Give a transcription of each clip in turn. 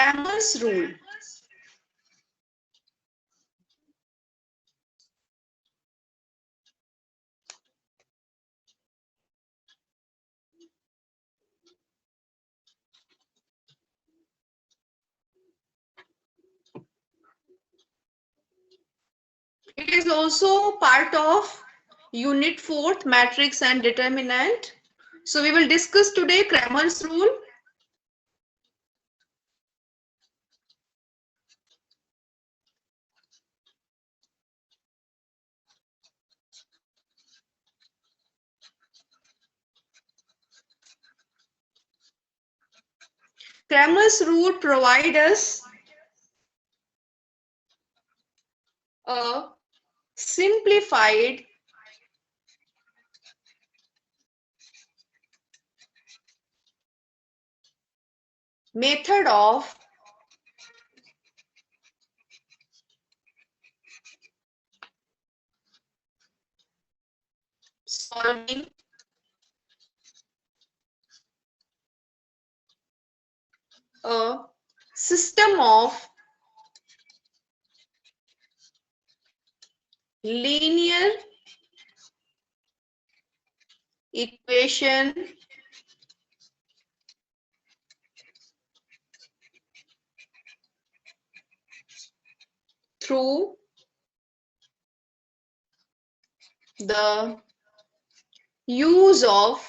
Cramer's rule. It is also part of Unit 4th, matrix and determinant. So we will discuss today Cramer's rule. Cramer's rule provides us a simplified method of solving a system of linear equation through the use of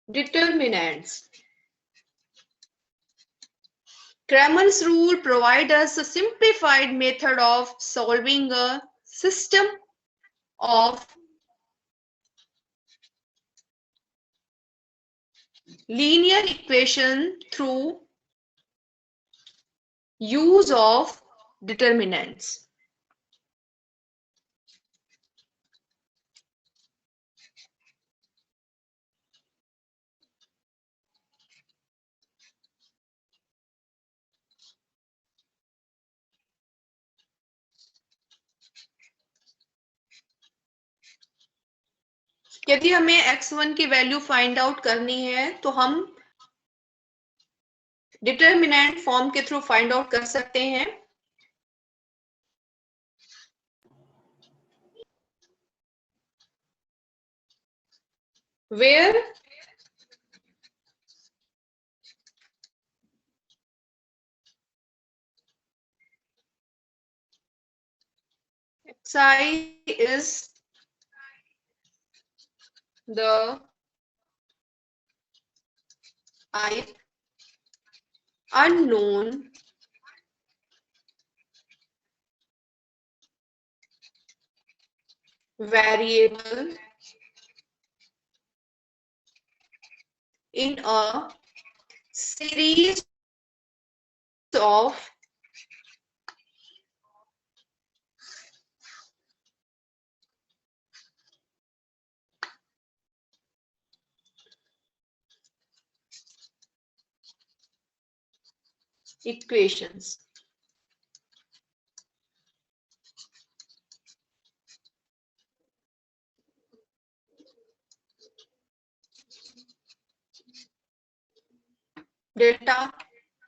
determinants. Cramer's rule provides us a simplified method of solving a system of linear equation through use of determinants. यदि हमें x1 की value find out करनी है तो हम determinant form के through find out कर सकते हैं. Where xi is the ith unknown variable in a series of equations. Delta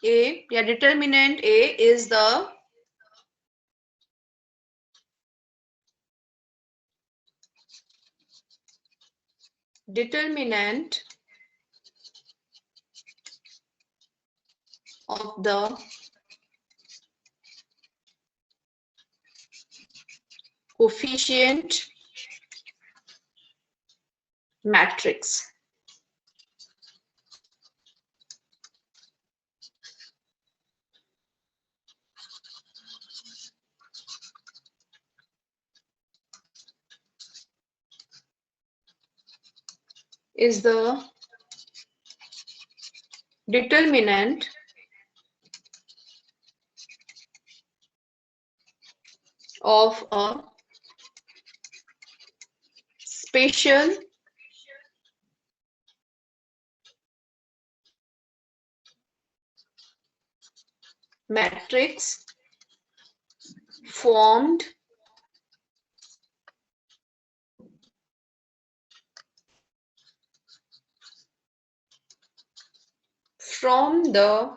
A, yeah, determinant A is the determinant of the coefficient matrix. Is the determinant of a special matrix formed from the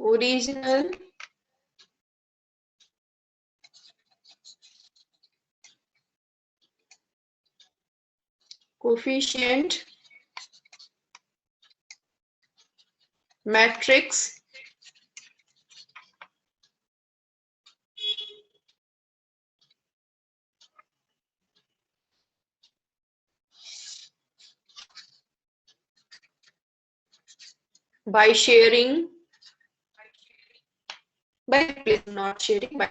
original coefficient matrix by sharing, by replacing, not sharing, by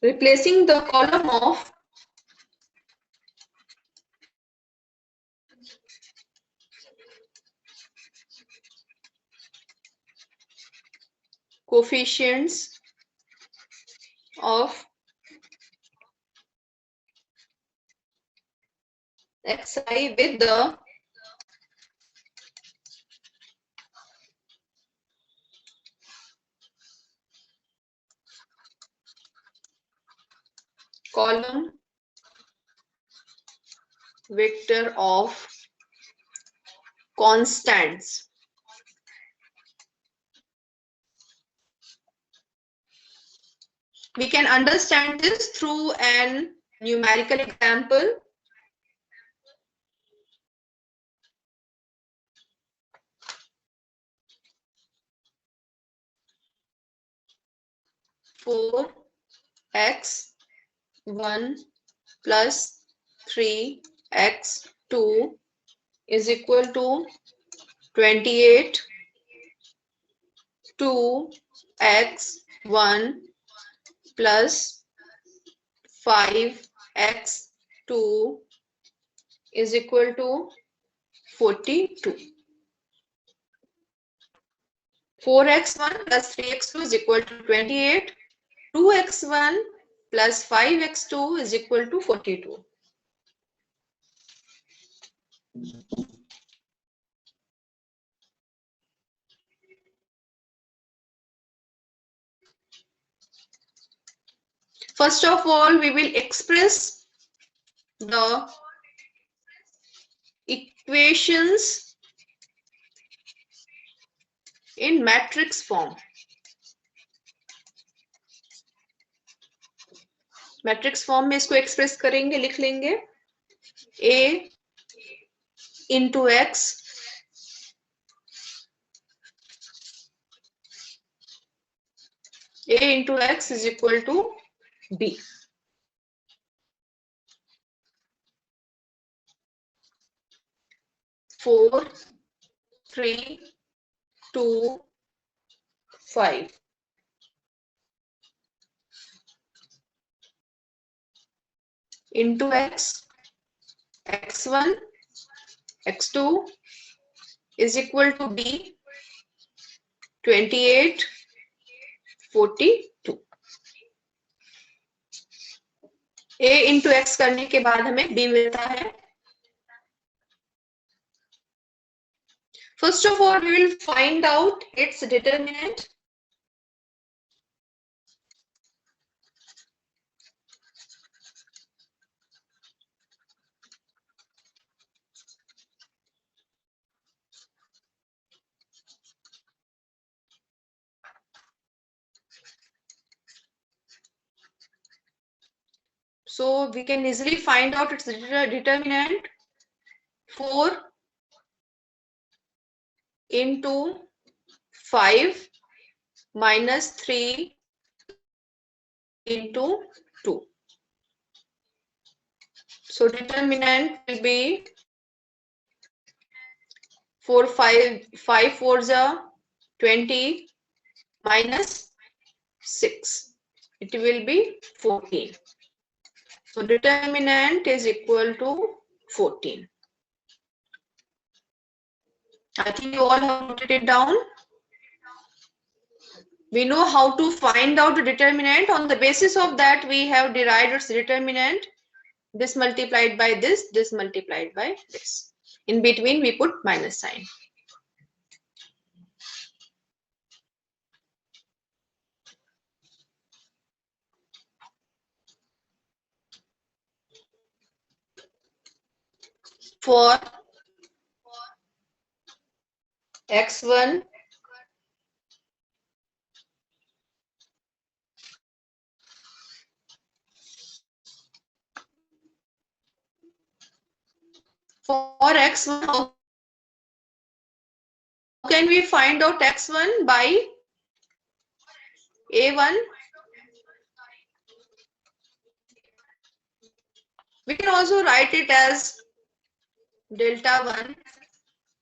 replacing the column of coefficients of xi with the column vector of constants. We can understand this through an numerical example. Four x1 plus 3x2 is equal to 28. 2x1 plus 5x2 is equal to 42. 4x1 plus 3x2 is equal to 28. 2x1 plus 5x2 is equal to 42. First of all, we will express the equations in matrix form. Matrix form में इसको express करेंगे, लिख लेंगे a into x is equal to b. Four, 3, 2, 5. Into x, x1, x2 is equal to b, 28, 42. a into x करने के बाद हमें b मिलता है. First of all, we will find out its determinant. So we can easily find out its determinant. 4 into 5 minus 3 into 2. So determinant will be 4, 5 4s are 20 minus 6. It will be 14. So determinant is equal to 14. I think you all have noted it down. We know how to find out the determinant. On the basis of that, we have derived its determinant. This multiplied by this multiplied by this. In between, we put minus sign. For x1 how can we find out x1 by a1? We can also write it as delta 1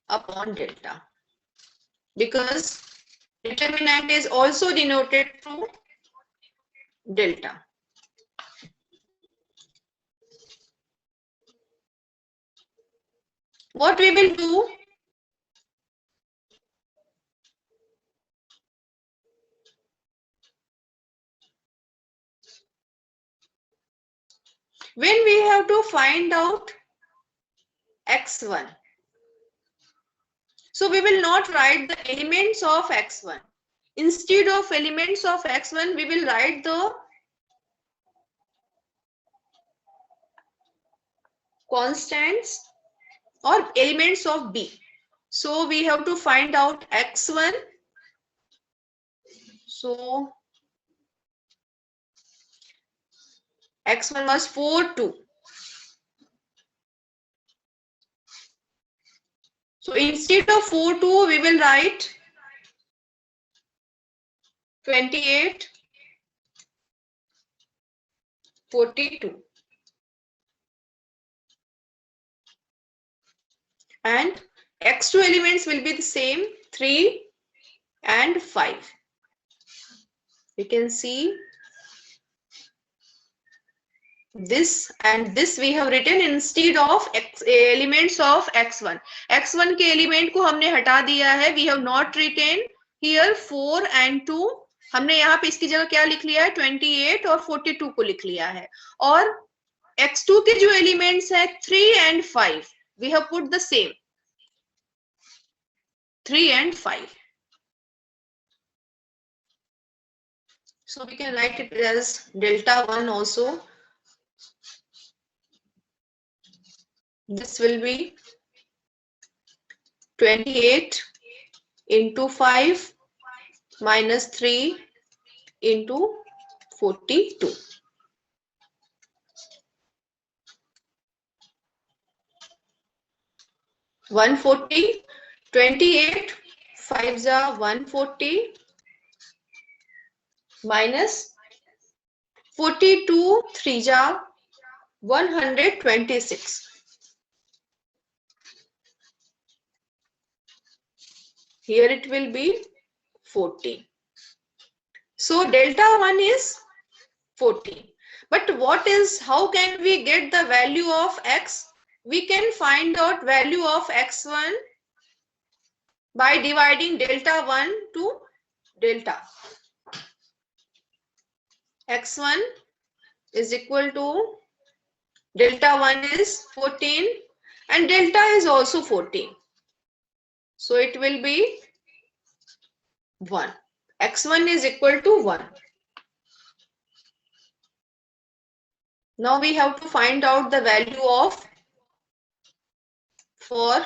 upon delta, because determinant is also denoted through delta. What we will do, when we have to find out x1, so we will not write the elements of x1. Instead of elements of x1, we will write the constants or elements of b. So we have to find out x1. So x1 was 4, 2. So instead of 4, 2, we will write 28, 42. And x2 elements will be the same, 3 and 5. You can see this and this we have written instead of elements of x1. x1 के element को हमने हटा दिया है. We have not written here 4 and 2. हमने यहाँ पे इसकी जगह क्या लिख लिया है, 28 और 42 को लिख लिया है. और x2 के जो elements है 3 and 5, we have put the same, 3 and 5. So we can write it as delta 1 also. This will be 28 into 5 minus 3 into 42. One 40, 28, 5 ja 140 minus 42, 3 ja 126. Here it will be 40. So delta 1 is 40. But what is, how can we get the value of x? We can find out value of x1 by dividing delta 1 to delta. x1 is equal to delta 1 is 14 and delta is also 14. So it will be 1. x1 is equal to 1. Now we have to find out the value of for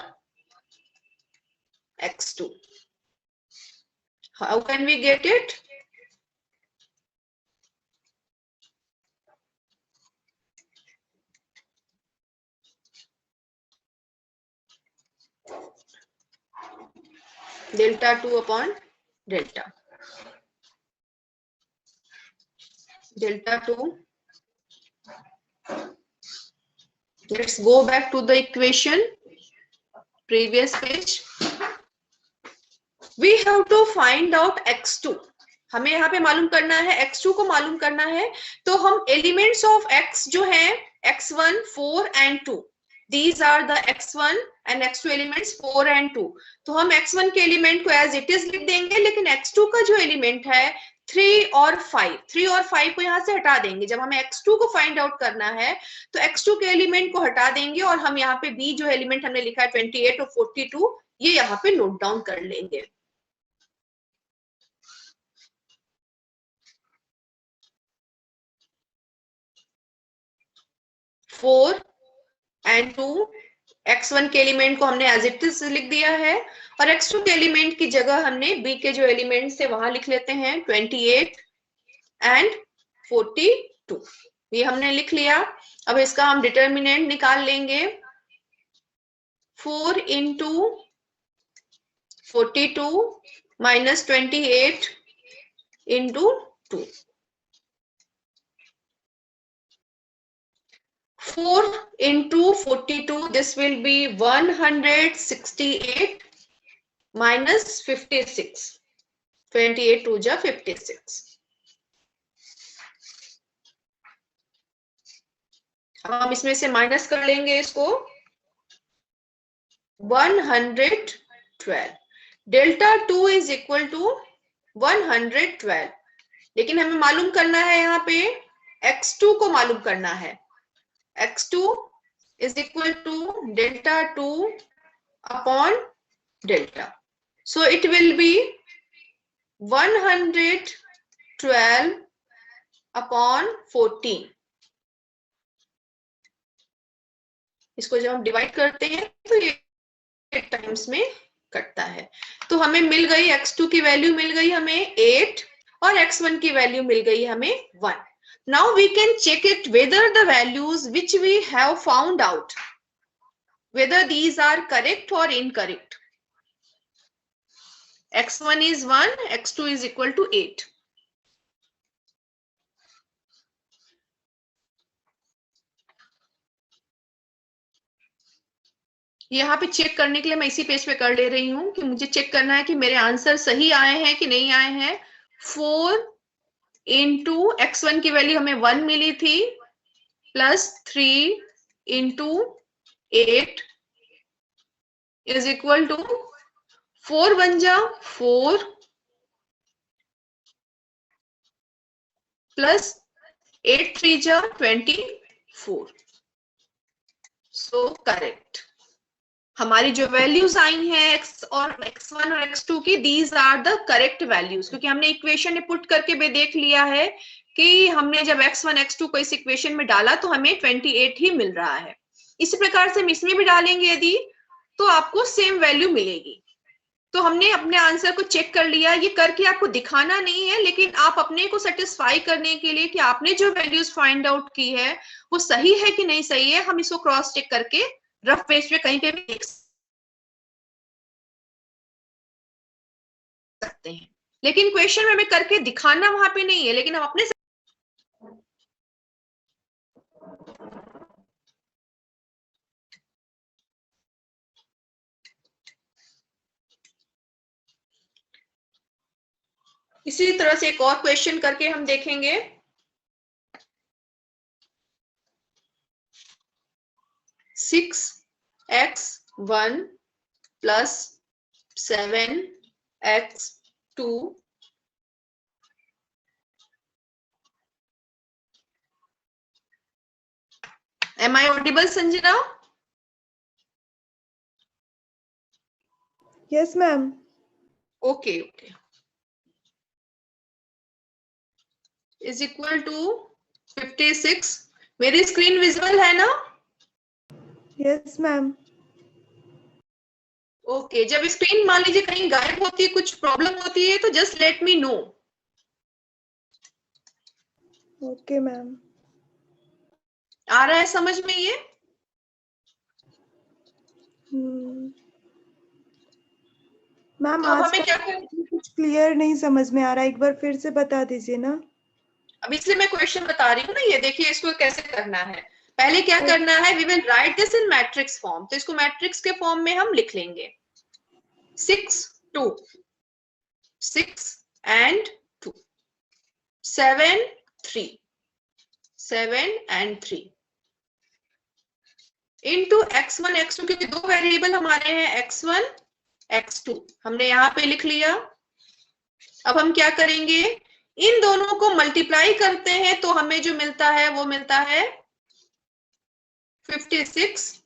x2. How can we get it? Delta 2 upon delta. Delta 2. Let's go back to the equation, previous page. We have to find out x2. हमें यहाँ पे मालूम करना है, x2 को मालूम करना है. तो हम elements of x जो है x1, 4 and 2, these are the x1 and x2 elements 4 and 2। तो हम x1 के एलिमेंट को एज इट इज लिख देंगे, लेकिन x2 का जो एलिमेंट है 3 और 5 को यहाँ से हटा देंगे। जब हमें x2 को फाइंड आउट करना है तो x2 के एलिमेंट को हटा देंगे और हम यहाँ पे b जो एलिमेंट हमने लिखा है 28 और 42 ये यहाँ पे नोट डाउन कर लेंगे। फोर एंड 2 x1 के एलिमेंट को हमने एज इट इज लिख दिया है और x2 के एलिमेंट की जगह हमने b के जो एलिमेंट्स थे वहां लिख लेते हैं 28 एंड 42 ये हमने लिख लिया। अब इसका हम डिटर्मिनेंट निकाल लेंगे। 4 into 42 minus 28 into 2। 4 into 42, this will be 168 minus 56. 28 2 जा 56। हम इसमें से माइनस कर लेंगे इसको 112। डेल्टा 2 इज इक्वल टू 112, लेकिन हमें मालूम करना है यहाँ पे x2 को मालूम करना है। x2 is equal to delta 2 upon delta. So it will be 112 upon 14. इसको जब हम डिवाइड करते हैं तो ये टाइम्स में कटता है। तो हमें मिल गई x2 की वैल्यू मिल गई हमें 8 और x1 की वैल्यू मिल गई हमें 1। Now we can check it whether the values which we have found out, whether these are correct or incorrect. x1 is 1, x2 is equal to 8. यहाँ पे चेक करने के लिए मैं इसी पेज पे कर ले रही हूँ कि मुझे चेक करना है कि मेरे आंसर सही आए हैं कि नहीं आए हैं। 4 इंटू x1 की वैल्यू हमें 1 मिली थी plus 3 into 8 is equal to 4 1 जा 4 प्लस 8 3 जा 24। So correct. हमारी जो वैल्यूज आई हैं x और x1 और x2 की, these are the correct values, क्योंकि हमने इक्वेशन में पुट करके भी देख लिया है कि हमने जब x1 x2 को इस इक्वेशन में डाला तो हमें 28 ही मिल रहा है। इसी प्रकार से हम इसमें भी डालेंगे यदि तो आपको सेम वैल्यू मिलेगी। तो हमने अपने आंसर को चेक कर लिया। ये करके आपको दिखाना नहीं है, लेकिन आप अपने को सेटिस्फाई करने के लिए कि आपने जो वैल्यूज फाइंड आउट की है वो सही है कि नहीं सही है, हम इसको क्रॉस चेक करके रफ पेज पे कहीं पे भी देख सकते हैं। लेकिन क्वेश्चन में हमें करके दिखाना वहां पे नहीं है, लेकिन हम अपने इसी तरह से एक और क्वेश्चन करके हम देखेंगे। Six x1 plus 7x2 Am I audible, Sanjana? Yes, ma'am. Okay, okay. Is equal to 56. मेरी स्क्रीन विजिबल है ना? Yes, ma'am. ओके, जब स्क्रीन मान लीजिए कहीं गायब होती है, कुछ प्रॉब्लम होती है तो just let me know. Okay, ma'am. आ रहा है समझ में ये? मैम तो आज हमें क्या कुछ क्लियर नहीं समझ में आ रहा है, एक बार फिर से बता दीजिए ना। अब इसलिए मैं क्वेश्चन बता रही हूँ ना, ये देखिए इसको कैसे करना है। पहले क्या करना है, we will write this in matrix form. तो इसको मैट्रिक्स के फॉर्म में हम लिख लेंगे 6 2 6 and 2 7 3 7 and 3 into x1 x2, क्योंकि दो वेरिएबल हमारे हैं x1 x2, हमने यहाँ पे लिख लिया। अब हम क्या करेंगे, इन दोनों को मल्टीप्लाई करते हैं तो हमें जो मिलता है वो मिलता है 56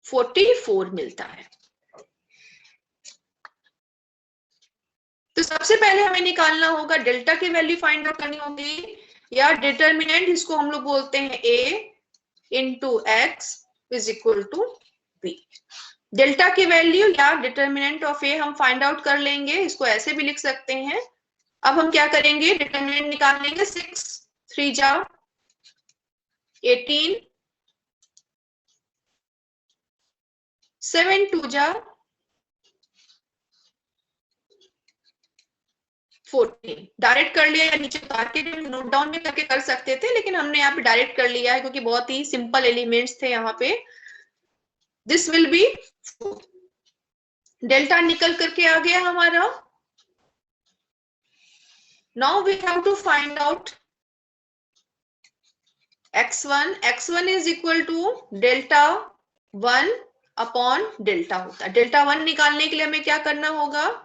44 मिलता है। तो सबसे पहले हमें निकालना होगा, डेल्टा की वैल्यू फाइंड आउट करनी होगी, या डिटर्मिनेंट जिसको हम लोग बोलते हैं a into x is equal to B. Delta की वैल्यू या डिटर्मिनेंट ऑफ ए हम फाइंड आउट कर लेंगे, इसको ऐसे भी लिख सकते हैं। अब हम क्या करेंगे, डिटर्मिनेंट निकाल लेंगे। 6 3 जा 18, 7 2 जा 14। डायरेक्ट कर लिया, या नीचे उतार के नोट डाउन भी करके कर सकते थे, लेकिन हमने यहाँ पे डायरेक्ट कर लिया है क्योंकि बहुत ही सिंपल एलिमेंट्स थे यहाँ पे। दिस विल बी, डेल्टा निकल करके आ गया हमारा। Now we have to find out x1। x1 is equal to delta 1 upon delta होता है। डेल्टा 1 निकालने के लिए हमें क्या करना होगा,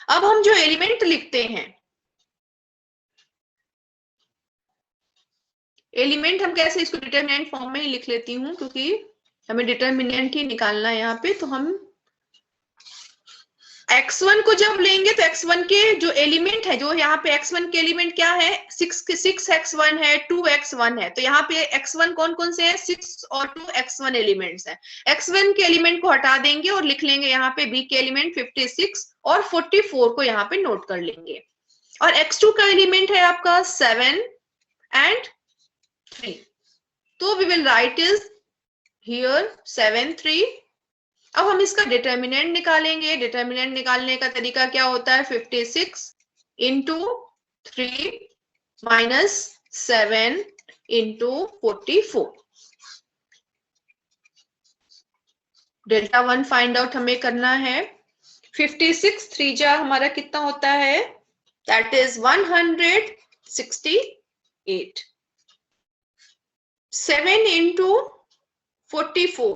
अब हम जो एलिमेंट लिखते हैं, एलिमेंट हम कैसे, इसको डिटरमिनेंट फॉर्म में ही लिख लेती हूं क्योंकि हमें डिटरमिनेंट ही निकालना है यहाँ पे। तो हम x1 को जब लेंगे तो x1 के जो एलिमेंट है, जो यहाँ पे x1 के एलिमेंट क्या है, 6x1 है, 2x1 है। तो यहाँ पे x1 कौन कौन से हैं, 6 और 2 x1 एलिमेंट्स हैं। x1 के एलिमेंट को हटा देंगे और लिख लेंगे यहाँ पे b के एलिमेंट 56 और 44 को यहाँ पे नोट कर लेंगे। और x2 का एलिमेंट है आपका 7 एंड 3, तो we will write is here 7 3। अब हम इसका डिटर्मिनेंट निकालेंगे। डिटर्मिनेंट निकालने का तरीका क्या होता है, 56 into 3 minus 7 into 44। Delta 1 find out हमें करना है। 56 3 जा हमारा कितना होता है, that is 168। 7 into 44,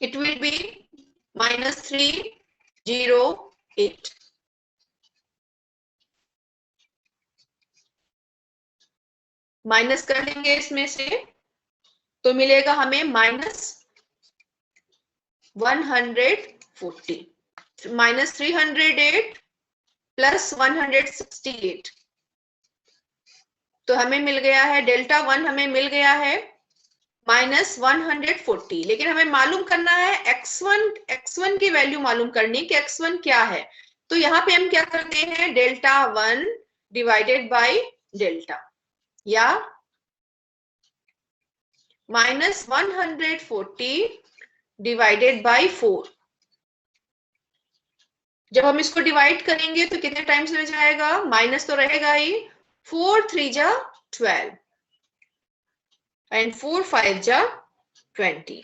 it will be minus 308। Minus कर लेंगे इसमें से तो मिलेगा हमें माइनस 140, माइनस 308 प्लस 168। तो हमें मिल गया है डेल्टा 1, हमें मिल गया है माइनस 140। लेकिन हमें मालूम करना है x1 की वैल्यू मालूम करनी कि x1 क्या है। तो यहाँ पे हम क्या करते हैं, डेल्टा 1 डिवाइडेड बाय डेल्टा, या माइनस 140 डिवाइडेड बाय 4। जब हम इसको डिवाइड करेंगे तो कितने टाइम्स में जाएगा, माइनस तो रहेगा ही, 4 3 जा 12 एंड 4 5 जा 20।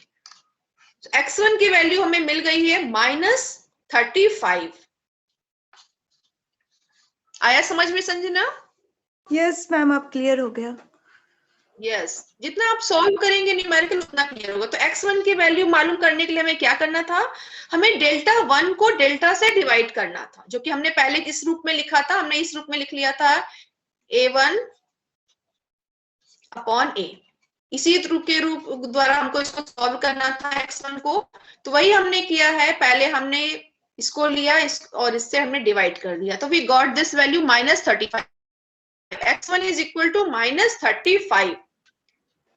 x1 की वैल्यू हमें मिल गई है -35। आया समझ में संजना? यस मैम, अब क्लियर हो गया। यस, जितना आप सॉल्व करेंगे न्यूमेरिकल उतना क्लियर होगा। तो x1 की वैल्यू मालूम करने के लिए हमें क्या करना था, हमें डेल्टा 1 को डेल्टा से डिवाइड करना था, जो कि हमने पहले इस रूप में लिखा था। हमने इस रूप में लिख लिया था a1 अपॉन a। इसी रूप द्वारा हमको इसको सॉल्व करना था x1 को। तो वही हमने किया है, पहले हमने इसको लिया और इससे हमने डिवाइड कर दिया। तो we got this value -35। x1 is equal to -35।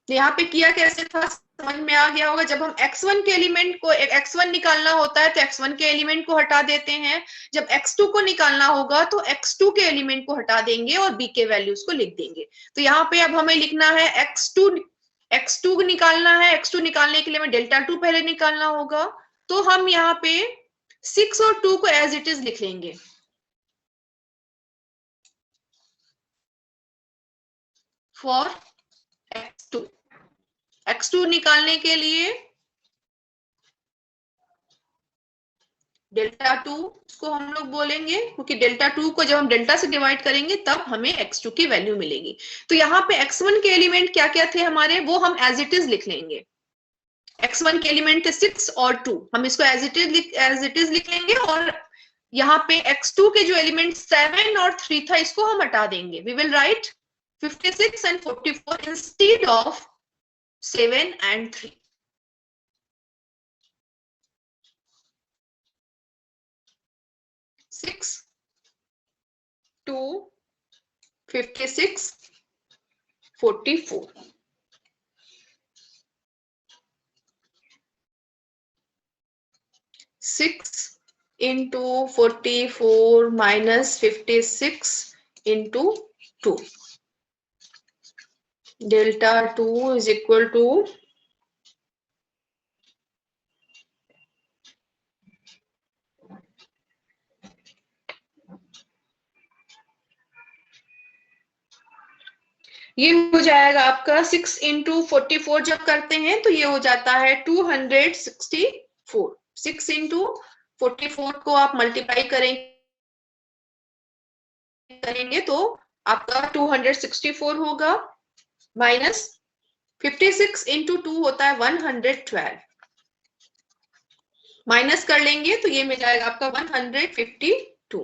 यहाँ पे किया कैसे था समझ में आ गया होगा। जब हम x1 के एलिमेंट को, x1 निकालना होता है तो x1 के एलिमेंट को हटा देते हैं। जब x2 को निकालना होगा तो x2 के एलिमेंट को हटा देंगे और b के वैल्यूज को लिख देंगे। तो यहाँ पे अब हमें लिखना है x2 निकालना है। x2 निकालने के लिए हमें डेल्टा 2 पहले निकालना होगा। तो हम यहाँ पे 6 और 2 को एज इट इज लिख लेंगे। फॉर x2 निकालने के लिए डेल्टा 2 इसको हम लोग बोलेंगे, क्योंकि डेल्टा 2 को जब हम डेल्टा से डिवाइड करेंगे तब हमें x2 की वैल्यू मिलेगी। तो यहाँ पे x1 के एलिमेंट क्या क्या थे हमारे, वो हम एज इट इज लिख लेंगे। x1 के एलिमेंट थे 6 और 2, हम इसको एज इट इज लिख लेंगे। और यहाँ पे x2 के जो एलिमेंट 7 और 3 था, इसको हम हटा देंगे। We will write 56 and 44 instead of 7 and 3. Six, 2, 56, 44. Six into 44 minus 56 into 2. Delta 2 is equal to ये हो जाएगा आपका 6 into 44 जब करते हैं तो ये हो जाता है 264। 6 into 44 को आप मल्टीप्लाई करेंगे तो आपका 264 होगा, माइनस 56 into 2 होता है 112, माइनस कर लेंगे तो ये मिल जाएगा आपका 152।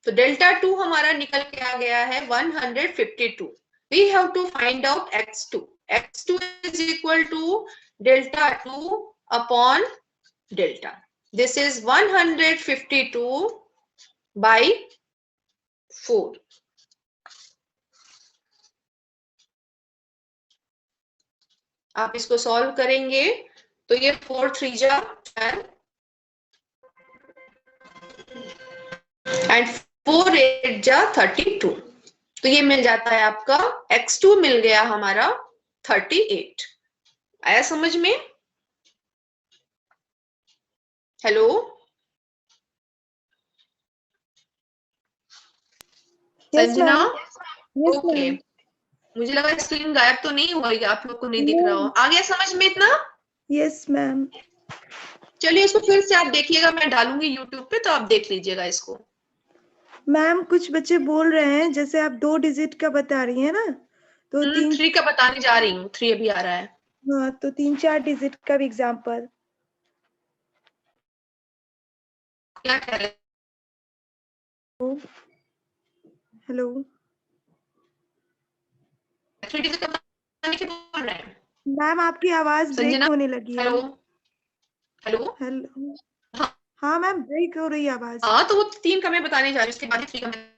तो डेल्टा 2 हमारा निकल के आ गया है 152। We have to find out x2. x2 is equal to delta 2 upon delta. This is 152 by 4. आप इसको सॉल्व करेंगे तो ये 4 3 जा 12 and 4 8 जा 32। तो ये मिल जाता है आपका x2 मिल गया हमारा 38। आया समझ में? हेलो, संजना? ओके, मुझे लगा स्क्रीन गायब तो नहीं हुआ, आप लोग को नहीं दिख रहा हो। आ गया समझ में इतना? Yes ma'am. चलिए इसको फिर से आप देखिएगा, मैं डालूंगी यूट्यूब पे तो आप देख लीजिएगा इसको। मैम कुछ बच्चे बोल रहे हैं जैसे आप 2 डिजिट का बता रही हैं ना, तो 3 का बताने जा रही हूँ, 3 अभी आ रहा है। हाँ, तो 3-4 डिजिट का भी एग्जाम्पल। क्या कह रहे? हेलो, 3 डिजिट का बताने के बोल रहे हैं मैम आपकी आवाज ब्रेक होने लगी है। हेलो हेलो हेलो, हाँ मैम ब्रेक हो रही है आवाज। हाँ, तो वो 3 का मैं बताने जा रही हूँ, उसके बाद 3 का मैं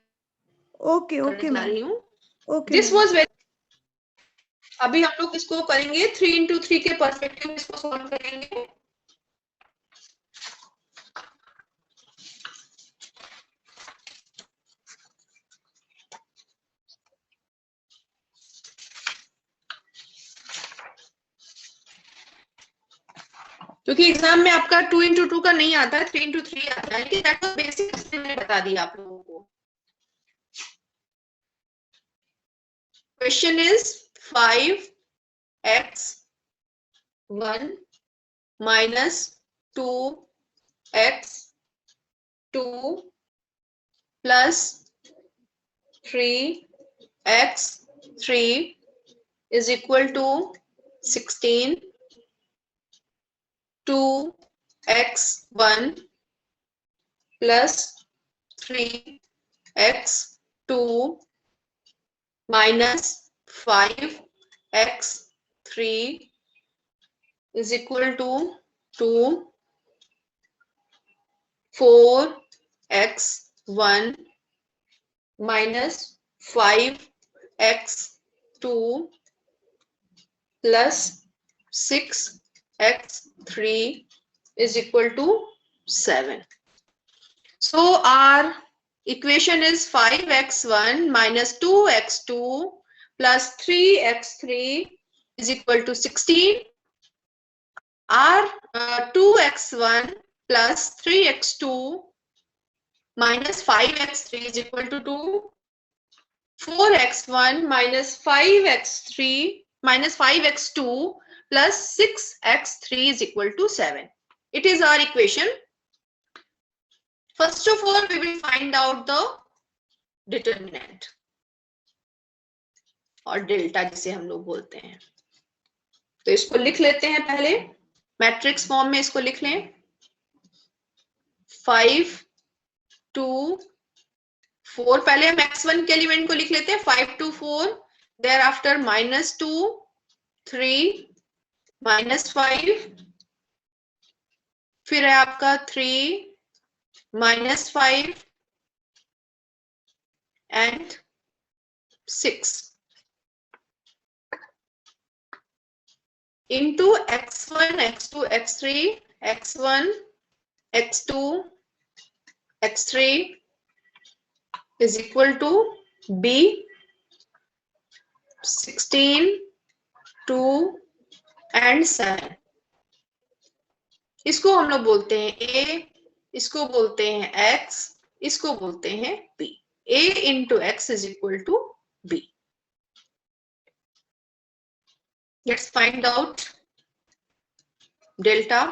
ओके ओके जा रही हूँ। ओके। दिस वाज वेरी, अभी हम लोग इसको करेंगे 3 into 3 के पर्सपेक्टिव में इसको सॉल्व करेंगे। क्योंकि एग्जाम में आपका 2 into 2 का नहीं आता है, 3 into 3 आता है, लेकिन दैट वाज बेसिक, मैंने बता दिया आप लोगों को। Question is 5x1 minus 2x2 plus 3x3 is equal to 16. 2x1 plus 3x2 minus 5x3 is equal to 4x1 minus 5x2 plus 6x3 is equal to 7. So our equation is 5x1 minus 2x2 plus 3x3 is equal to 16. Our 2x1 plus 3x2 minus 5x3 is equal to 2. 4x1 minus 5x3 minus 5x2 plus 6x3 is equal to 7. It is our equation. First of all, we will find out the determinant और delta जिसे हम लोग बोलते हैं। तो इसको लिख लेते हैं, पहले मैट्रिक्स फॉर्म में इसको लिख लें। 5 2 4, पहले हम x1 के एलिमेंट को लिख लेते हैं 5 2 4, देयर आफ्टर -2 3 -5, फिर है आपका 3 -5 and 6 into x1 x2 x3 x1 x2 x3 is equal to b 16 2 and 7। इसको हम लोग बोलते हैं a, इसको बोलते हैं x, इसको बोलते हैं b। a into x is equal to b। Let's find out delta.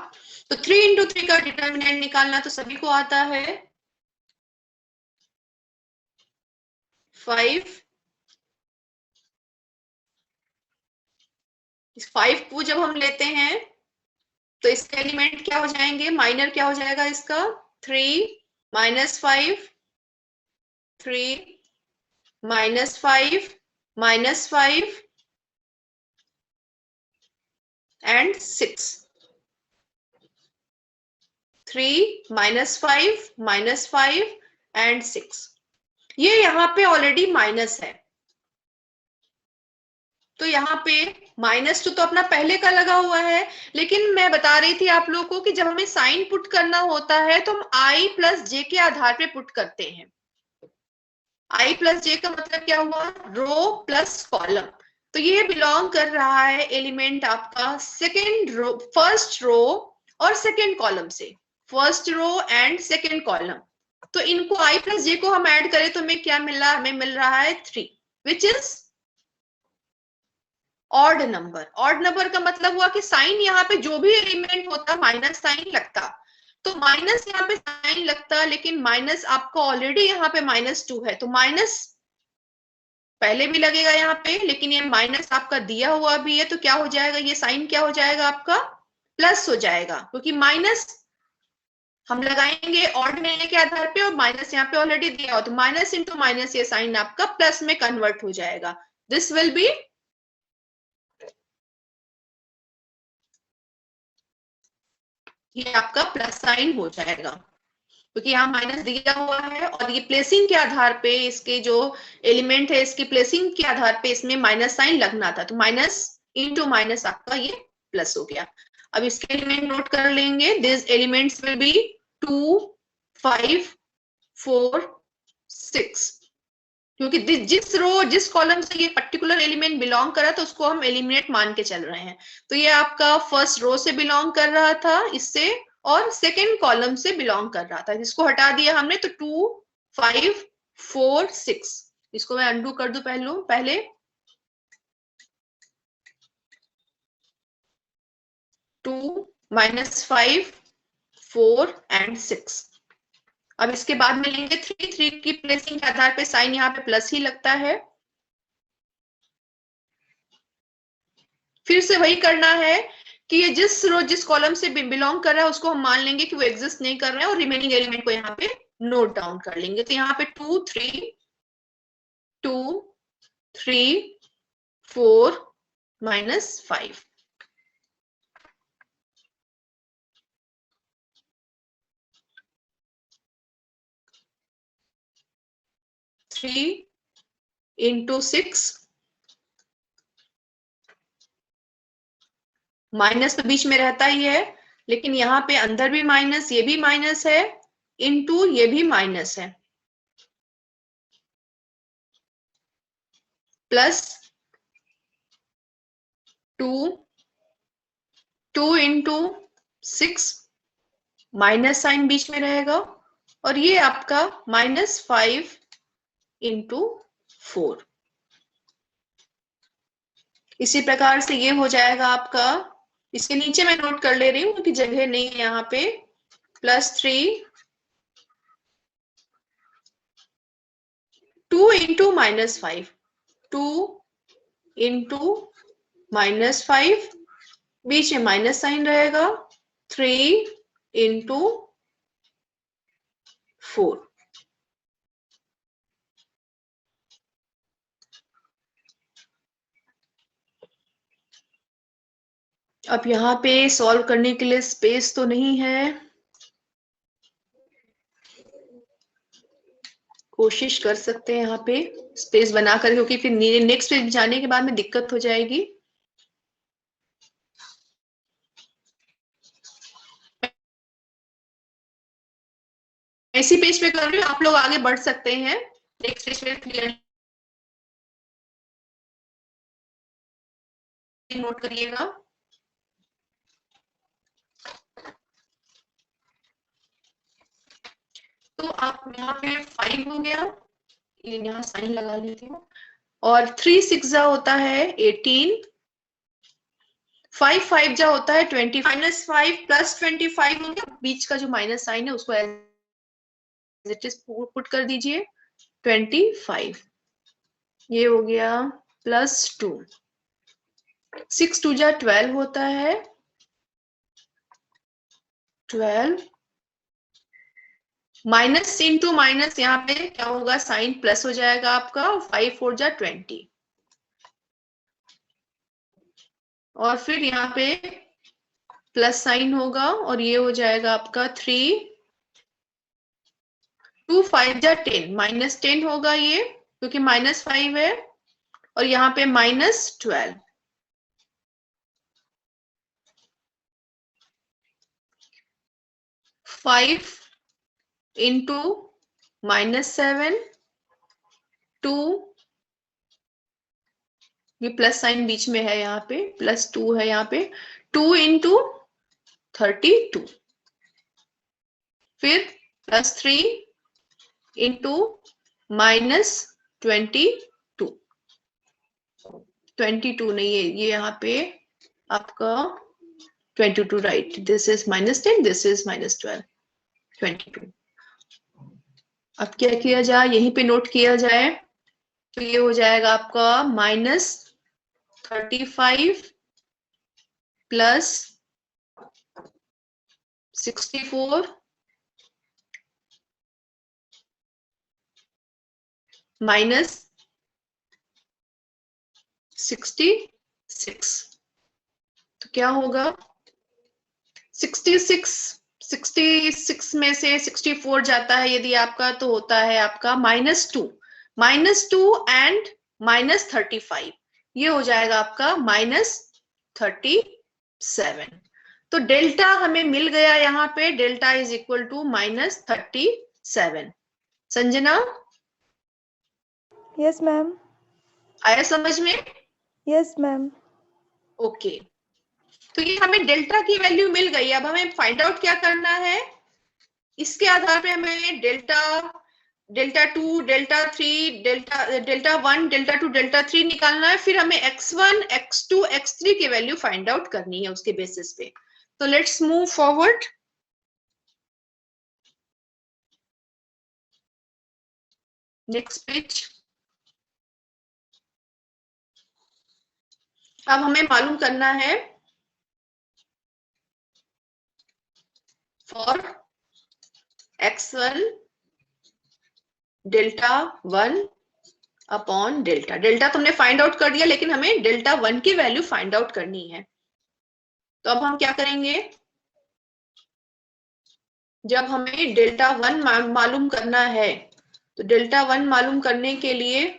तो 3 into 3 का डिटर्मिनेंट निकालना तो सभी को आता है। 5 को जब हम लेते हैं तो इसके एलिमेंट क्या हो जाएंगे, माइनर क्या हो जाएगा इसका, 3 -5 3 -5 -5 and 6 3 -5 -5 and 6। ये यहाँ पे ऑलरेडी माइनस है, तो यहाँ पे -2 तो अपना पहले का लगा हुआ है, लेकिन मैं बता रही थी आप लोगों को कि जब हमें साइन पुट करना होता है तो हम i + j के आधार पे पुट करते हैं। i + j का मतलब क्या हुआ, रो प्लस कॉलम। तो ये बिलोंग कर रहा है एलिमेंट आपका फर्स्ट रो और सेकेंड कॉलम से, first row and second column. तो इनको i + j को हम ऐड करें तो हमें क्या मिल रहा है, हमें मिल रहा है 3, which is odd number. Odd number का मतलब हुआ कि साइन यहाँ पे जो भी एलिमेंट होता माइनस साइन लगता, तो माइनस यहाँ पे साइन लगता, लेकिन माइनस आपका ऑलरेडी यहाँ पे -2 है, तो माइनस पहले भी लगेगा यहाँ पे, लेकिन ये माइनस आपका दिया हुआ भी है, तो क्या हो जाएगा, ये साइन क्या हो जाएगा आपका, प्लस हो जाएगा, क्योंकि माइनस हम लगाएंगे ऑड मिलने के आधार पे और माइनस यहाँ पे ऑलरेडी दिया हो, तो माइनस इंटू माइनस ये साइन आपका प्लस में कन्वर्ट हो जाएगा। दिस विल बी ये आपका प्लस साइन हो जाएगा, क्योंकि यहाँ माइनस दिया हुआ है और ये प्लेसिंग के आधार पे इसके जो एलिमेंट है इसकी प्लेसिंग के आधार पे इसमें माइनस साइन लगना था, तो माइनस इंटू माइनस आपका ये प्लस हो गया। अब इसके एलिमेंट नोट कर लेंगे, दिस एलिमेंट्स विल बी 2 5 4 6, क्योंकि जिस रो जिस कॉलम से ये पर्टिकुलर एलिमेंट बिलोंग कर रहा था उसको हम एलिमिनेट मान के चल रहे हैं। तो ये आपका फर्स्ट रो से बिलोंग कर रहा था इससे, और सेकेंड कॉलम से बिलोंग कर रहा था, इसको हटा दिया हमने, तो 2 5 4 6। इसको मैं अनडू कर दूं पहले 2 -5 4 and 6। अब इसके बाद में लेंगे 3 की प्लेसिंग के आधार पे साइन यहाँ पे प्लस ही लगता है, फिर से वही करना है कि ये जिस कॉलम से बिलोंग कर रहा है उसको हम मान लेंगे कि वो एग्जिस्ट नहीं कर रहा है और रिमेनिंग एलिमेंट को यहाँ पे नोट डाउन कर लेंगे। तो यहाँ पे 2 3 2 3 4 -5। into 6 माइनस तो बीच में रहता ही है, लेकिन यहाँ पे अंदर भी माइनस, ये भी माइनस है, इनटू ये भी माइनस है, प्लस 2 into 6 माइनस साइन बीच में रहेगा, और ये आपका -5 into 4। इसी प्रकार से ये हो जाएगा आपका, इसके नीचे मैं नोट कर ले रही हूँ क्योंकि जगह नहीं है यहाँ पे, +3 इंटू -5, 2 इंटू -5, बीच में माइनस साइन रहेगा, 3 इंटू 4। अब यहाँ पे सॉल्व करने के लिए स्पेस तो नहीं है, कोशिश कर सकते हैं यहाँ पे स्पेस बनाकर, क्योंकि फिर नेक्स्ट पेज जाने के बाद में दिक्कत हो जाएगी। इसी पेज पे कर रही हूँ, आप लोग आगे बढ़ सकते हैं नेक्स्ट पेज पे, क्लियर नोट करिएगा। तो आप यहाँ पे 5 हो गया, यहाँ साइन लगा लेती हूँ, और 3 6 जा होता है 18, 5 5 जा होता है 20, -5 + 25 हो गया, बीच का जो माइनस साइन है उसको एज इट इज पुट कर दीजिए, 25, ये हो गया +2, 6 2 जा 12 होता है, 12, माइनस इंटू माइनस, यहाँ पे क्या होगा, साइन प्लस हो जाएगा आपका, 5 4 जा 20, और फिर यहाँ पे प्लस साइन होगा, और ये हो जाएगा आपका 3, 2 5 जा 10, -10 होगा ये, क्योंकि -5 है, और यहाँ पे -12, 5 इंटू -7, 2, ये प्लस साइन बीच में है, यहाँ पे +2 है, यहाँ पे 2 इंटू 32, फिर +3 इंटू -22, 22 नहीं है ये, यहाँ पे आपका 22, right, this is -10, this is -12, 22। अब क्या किया जाए, यहीं पे नोट किया जाए, तो ये हो जाएगा आपका -35 + 64 -66, तो क्या होगा, 66 में से 64 जाता है यदि आपका, तो होता है आपका -2 एंड -35, ये हो जाएगा आपका -37। तो डेल्टा हमें मिल गया, यहाँ पे delta is equal to -37। Sanjana, yes ma'am. आया समझ में? Yes ma'am. ओके, तो ये हमें डेल्टा की वैल्यू मिल गई। अब हमें फाइंड आउट क्या करना है, इसके आधार पे हमें delta 2, delta 3, delta 1, delta 2, delta 3 निकालना है, फिर हमें x1, x2, x3 की वैल्यू फाइंड आउट करनी है उसके बेसिस पे। तो let's move forward. Next page. अब हमें मालूम करना है for x1 delta 1 upon delta, delta तो हमने फाइंड आउट कर दिया, लेकिन हमें डेल्टा 1 की वैल्यू फाइंड आउट करनी है। तो अब हम क्या करेंगे, जब हमें डेल्टा 1 मालूम करना है, तो डेल्टा 1 मालूम करने के लिए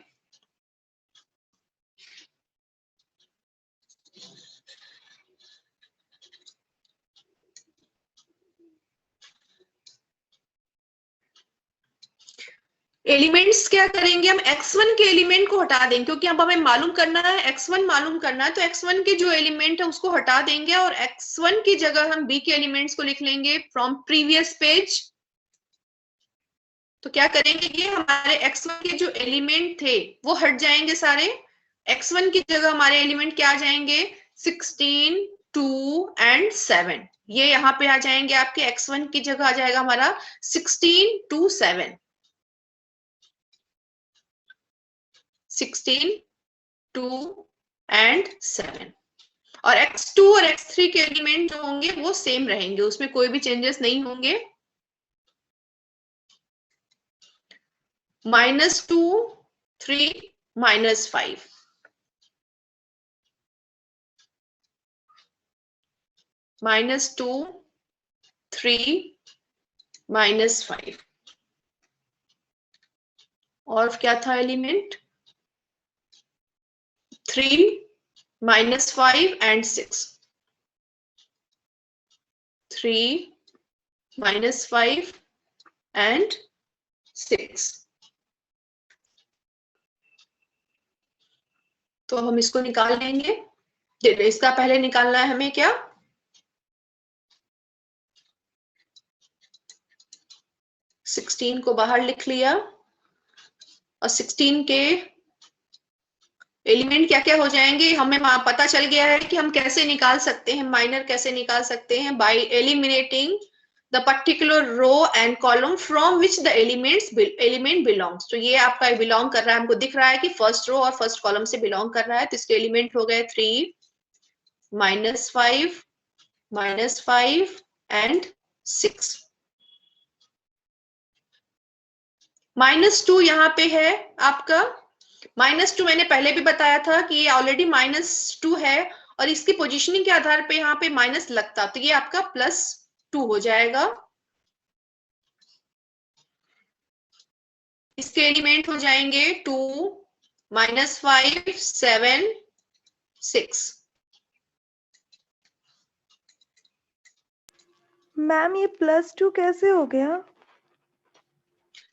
एलिमेंट्स क्या करेंगे, हम x1 के एलिमेंट को हटा देंगे, क्योंकि अब हमें मालूम करना है, x1 मालूम करना है, तो x1 के जो एलिमेंट है उसको हटा देंगे, और x1 की जगह हम b के एलिमेंट्स को लिख लेंगे फ्रॉम प्रीवियस पेज। तो क्या करेंगे, ये हमारे x1 के जो एलिमेंट थे वो हट जाएंगे सारे, x1 की जगह हमारे एलिमेंट क्या आ जाएंगे, 16, 2 एंड 7, ये यहाँ पे आ जाएंगे, आपके x1 की जगह आ जाएगा हमारा 16, 2, 7। 16, 2 एंड 7। और x2 और x3 के एलिमेंट जो होंगे वो सेम रहेंगे, उसमें कोई भी चेंजेस नहीं होंगे। -2, 3, -5। -2, 3, -5। और क्या था एलिमेंट? 3, -5 एंड 6। 3, -5 एंड 6। तो हम इसको निकाल लेंगे। इसका पहले निकालना है हमें क्या? सिक्सटीन को बाहर लिख लिया और 16 के एलिमेंट क्या क्या हो जाएंगे हमें पता चल गया है कि हम कैसे निकाल सकते हैं, माइनर कैसे निकाल सकते हैं, by eliminating the particular row and column from which the element belongs. तो ये आपका बिलोंग कर रहा है, हमको दिख रहा है कि फर्स्ट रो और फर्स्ट कॉलम से बिलोंग कर रहा है। तो इसके एलिमेंट हो गए 3, -5, -5 एंड 6। -2 यहाँ पे है आपका। -2 मैंने पहले भी बताया था कि ये ऑलरेडी -2 है और इसकी पोजीशनिंग के आधार पे यहाँ पे माइनस लगता, तो ये आपका +2 हो जाएगा। इसके एलिमेंट हो जाएंगे 2, -5, 7, 6। मैम ये +2 कैसे हो गया?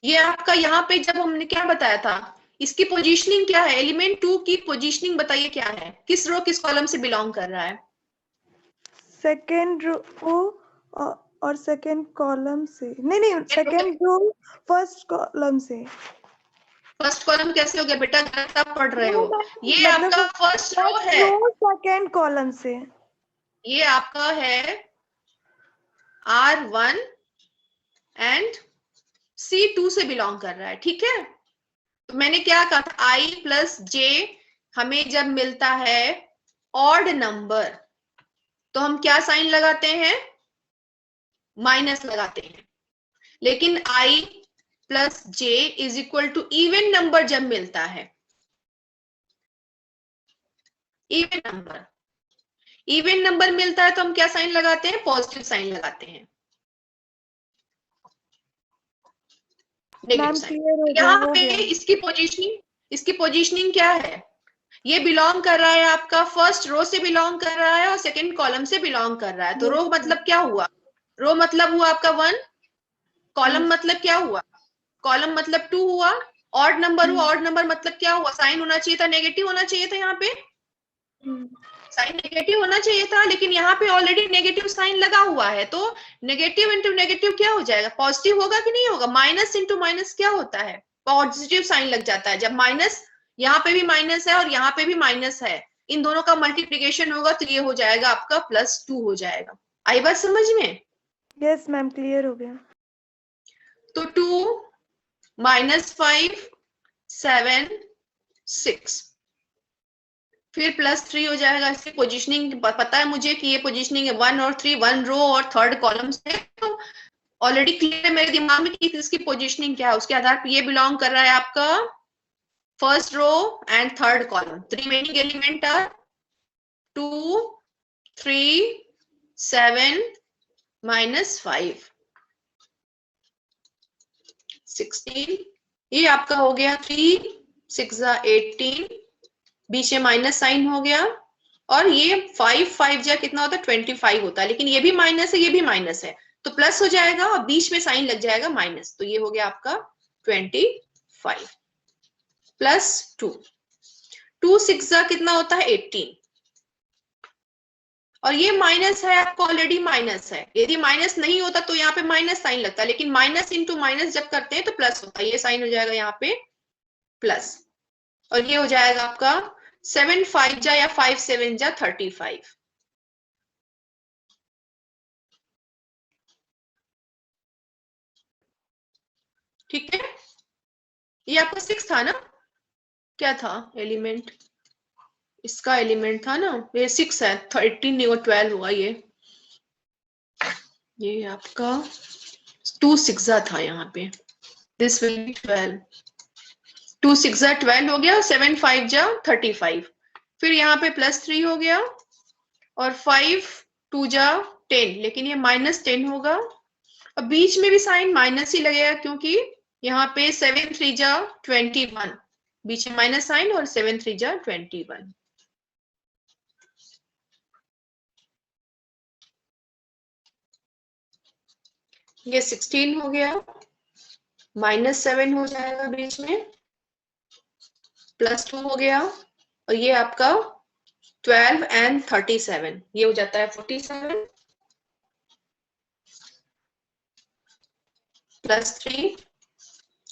ये आपका यहाँ पे जब हमने क्या बताया था, इसकी पोजीशनिंग क्या है, एलिमेंट 2 की पोजीशनिंग बताइए क्या है, किस रो किस कॉलम से बिलोंग कर रहा है? सेकेंड रो और सेकेंड कॉलम से, नहीं सेकेंड रो फर्स्ट कॉलम से। फर्स्ट कॉलम कैसे हो गया बेटा, गलत आप पढ़ रहे नो हो। मैम, ये मतलब आपका फर्स्ट रो है, सेकेंड कॉलम से। ये आपका है R1 एंड C2 से बिलोंग कर रहा है, ठीक है। तो मैंने क्या कहा था, I + J हमें जब मिलता है ऑड नंबर तो हम क्या साइन लगाते हैं, माइनस लगाते हैं। लेकिन I + J = इवन नंबर जब मिलता है, इवन नंबर मिलता है तो हम क्या साइन लगाते हैं, पॉजिटिव साइन लगाते हैं, नेगेटिव मैम साइन। क्लियर हो गया, यहाँ हो पे गया। इसकी पोजीशनिंग क्या है, ये बिलोंग कर रहा है आपका फर्स्ट रो से बिलोंग कर रहा है और सेकंड कॉलम से बिलोंग कर रहा है। तो रो मतलब क्या हुआ, रो मतलब हुआ आपका 1, कॉलम मतलब क्या हुआ, कॉलम मतलब 2 हुआ, ऑड नंबर हुआ, ऑड नंबर मतलब क्या हुआ, साइन होना चाहिए था नेगेटिव होना चाहिए था, यहाँ पे साइन नेगेटिव होना चाहिए था, लेकिन यहाँ पे ऑलरेडी नेगेटिव साइन लगा हुआ है। तो नेगेटिव इंटू नेगेटिव क्या हो जाएगा, पॉजिटिव होगा कि नहीं होगा, माइनस इंटू माइनस क्या होता है, पॉजिटिव साइन लग जाता है। जब माइनस, यहाँ पे भी माइनस है और यहाँ पे भी माइनस है, इन दोनों का मल्टीप्लीकेशन होगा तो ये हो जाएगा आपका +2 हो जाएगा। आई बात समझ में? यस मैम क्लियर हो गया। तो 2, -5, 7, 6 फिर +3 हो जाएगा। इसकी पोजीशनिंग पता है मुझे कि ये पोजीशनिंग है 1 और 3, 1 रो और थर्ड कॉलम से, तो ऑलरेडी क्लियर है मेरे दिमाग में कि इसकी पोजीशनिंग क्या है। उसके आधार पर ये बिलोंग कर रहा है आपका first row and third column. The remaining element are 2, 3, 7, -5, 16। ये आपका हो गया 3, 6 18, बीच में माइनस साइन हो गया, और ये 5, 5 जा कितना होता है, 25 होता है, लेकिन ये भी माइनस है, ये भी माइनस है, तो प्लस हो जाएगा और बीच में साइन लग जाएगा माइनस, तो ये हो गया आपका 25 +2। 2 6 जा कितना होता है, 18, और ये माइनस है आपको, ऑलरेडी माइनस है। यदि माइनस नहीं होता तो यहाँ पे माइनस साइन लगता है, लेकिन माइनस इंटू माइनस जब करते हैं तो प्लस होता है, ये साइन हो जाएगा यहाँ पे प्लस, और ये हो जाएगा आपका 7 5 जा या 5 7 जा 35। ठीक है, ये आपका 6 था ना, क्या था एलिमेंट, इसका एलिमेंट था ना, ये 6 है, 13 नहीं, वो 12 होगा ये आपका 2 6 था यहाँ पे, दिस विल बी 12, 2 6 12 हो गया, 7 5 35, फिर यहाँ पे +3 हो गया, और 5 2 10, लेकिन ये -10 होगा, और बीच में भी साइन माइनस ही लगेगा क्योंकि यहाँ पे 7 3 21, बीच में माइनस साइन, और 7 3 21। ये 16 हो गया, -7 हो जाएगा बीच में, +2 हो गया, और ये आपका 12 and 37, ये हो जाता है 47, +3,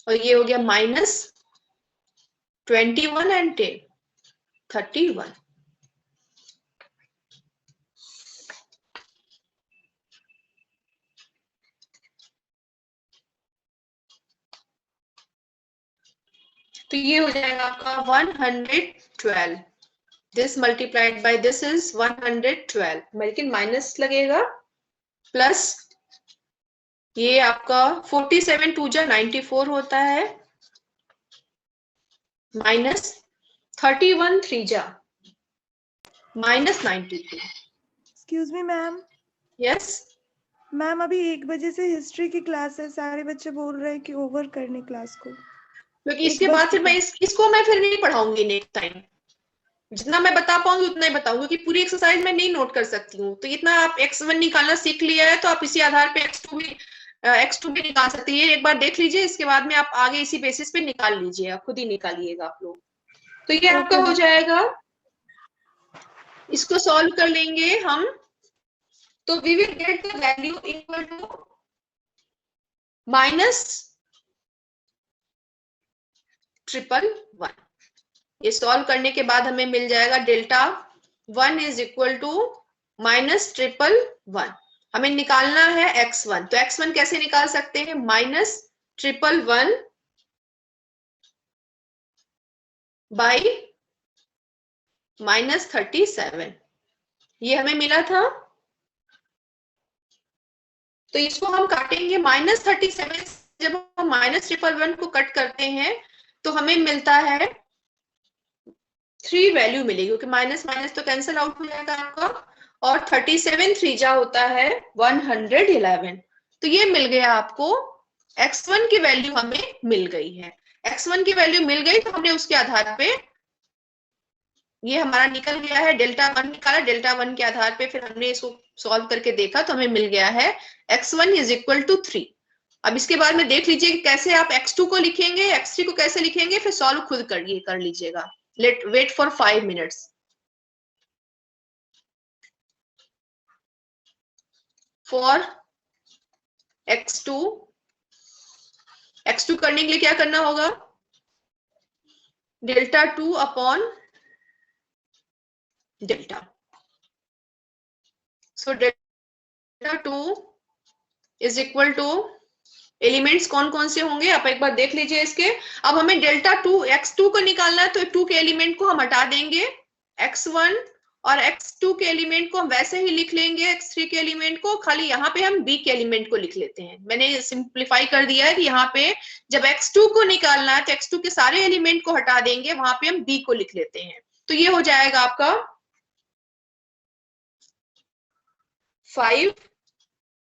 और ये हो गया -21 and 10, 31। तो ये हो जाएगा आपका 112, this multiplied by this is 112, लेकिन माइनस लगेगा, प्लस ये आपका 47 2 94 होता है, minus 31 3 -92। Excuse me ma'am. Yes ma'am अभी 1 बजे से हिस्ट्री की क्लास है, सारे बच्चे बोल रहे हैं कि ओवर करने क्लास को, क्योंकि इसके बाद फिर मैं इसको मैं फिर नहीं पढ़ाऊंगी नेक्स्ट टाइम, जितना मैं बता पाऊंगी उतना ही बताऊंगी, क्योंकि पूरी एक्सरसाइज मैं नहीं नोट कर सकती हूँ। तो इतना आप x1 निकालना सीख लिया है तो आप इसी आधार पे x2 भी निकाल सकती है, एक बार देख लीजिए, इसके बाद में आप आगे इसी बेसिस पे निकाल लीजिए, आप खुद ही निकालिएगा आप लोग। तो ये आपका हो जाएगा, इसको सॉल्व कर लेंगे हम, तो we will get the value equal to -111। ये सॉल्व करने के बाद हमें मिल जाएगा Δ1 इज इक्वल टू -111। हमें निकालना है x1, तो x1 कैसे निकाल सकते हैं, -111 बाई -37, ये हमें मिला था। तो इसको हम काटेंगे, -37 जब हम -111 को कट करते हैं तो हमें मिलता है 3 वैल्यू मिलेगी, क्योंकि माइनस माइनस तो कैंसिल आउट हो जाएगा आपका, और 37 3 होता है 111। तो ये मिल गया आपको, x1 की वैल्यू हमें मिल गई है, x1 की वैल्यू मिल गई तो हमने उसके आधार पे, ये हमारा निकल गया है, Δ1 निकाला, Δ1 के आधार पे फिर हमने इसको सॉल्व करके देखा तो हमें मिल गया है x1 इज इक्वल टू 3। अब इसके बाद में देख लीजिए कि कैसे आप x2 को लिखेंगे, x3 को कैसे लिखेंगे, फिर सॉल्व खुद कर लीजिएगा। Wait for 5 minutes. For x2 करने के लिए क्या करना होगा, Δ2 upon delta. So Δ2 is equal to, elements कौन कौन से होंगे आप एक बार देख लीजिए इसके। अब हमें Δ2 x2 को निकालना है, तो 2 के एलिमेंट को हम हटा देंगे, x1 और x2 के एलिमेंट को हम वैसे ही लिख लेंगे, x3 के एलिमेंट को, खाली यहाँ पे हम b के एलिमेंट को लिख लेते हैं। मैंने सिंप्लीफाई कर दिया है कि यहाँ पे जब x2 को निकालना है तो x2 के सारे एलिमेंट को हटा देंगे, वहां पे हम b को लिख लेते हैं। तो ये हो जाएगा आपका 5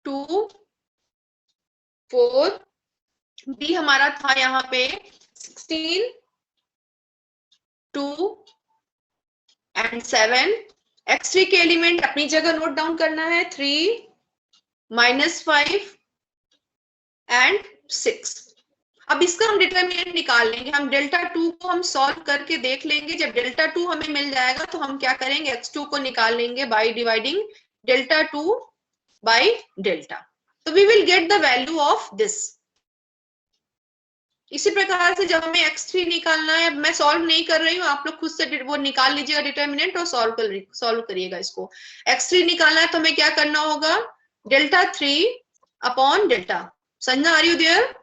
2 4, b हमारा था यहाँ पे 16 2 एंड 7, x3 के एलिमेंट अपनी जगह नोट डाउन करना है, 3 -5 एंड 6। अब इसका हम डिटरमिनेंट निकाल लेंगे, हम Δ2 को हम सॉल्व करके देख लेंगे, जब Δ2 हमें मिल जाएगा तो हम क्या करेंगे, x2 को निकाल लेंगे बाय डिवाइडिंग Δ2 बाय डेल्टा, तो we will get the value of this. इसी प्रकार से जब हमें x3 निकालना है, मैं सॉल्व नहीं कर रही हूँ, आप लोग खुद से वो निकाल लीजिएगा डिटरमिनेंट और सॉल्व करिएगा इसको। x3 निकालना है तो हमें क्या करना होगा, Δ3 upon delta. Sanjana are you there?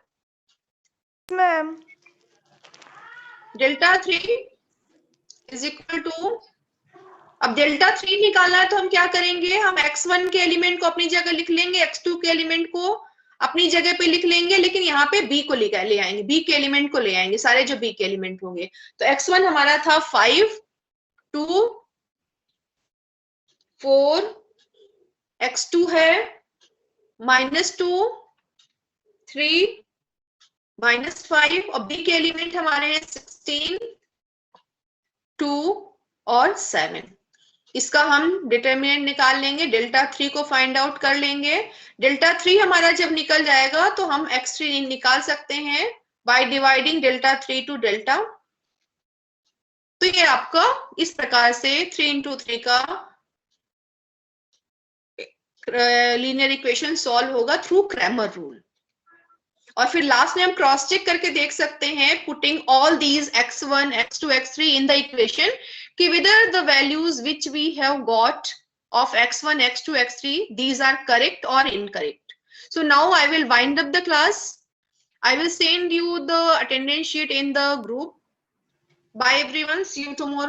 Ma'am delta 3 is equal to, अब डेल्टा 3 निकालना है तो हम क्या करेंगे, हम x1 के एलिमेंट को अपनी जगह लिख लेंगे, x2 के एलिमेंट को अपनी जगह पे लिख लेंगे, लेकिन यहाँ पे b को ले आएंगे, b के एलिमेंट को ले आएंगे, सारे जो b के एलिमेंट होंगे। तो x1 हमारा था 5, 2, 4, x2 है -2, 3, -5 और b के एलिमेंट हमारे हैं 16, 2 और 7। इसका हम डिटर्मिनेंट निकाल लेंगे, डेल्टा 3 को फाइंड आउट कर लेंगे। डेल्टा 3 हमारा जब निकल जाएगा तो हम x3 निकाल सकते हैं by dividing delta 3 to delta. तो ये आपका इस प्रकार से 3 into 3 का लीनियर इक्वेशन सॉल्व होगा थ्रू क्रैमर रूल। और फिर लास्ट में हम क्रॉस चेक करके देख सकते हैं, putting all these x1, x2, x3 in the equation, कि whether the values which we have got of x1, x2, x3, these are correct or incorrect. So now I will wind up the class. I will send you the attendance sheet in the group. Bye everyone, see you tomorrow.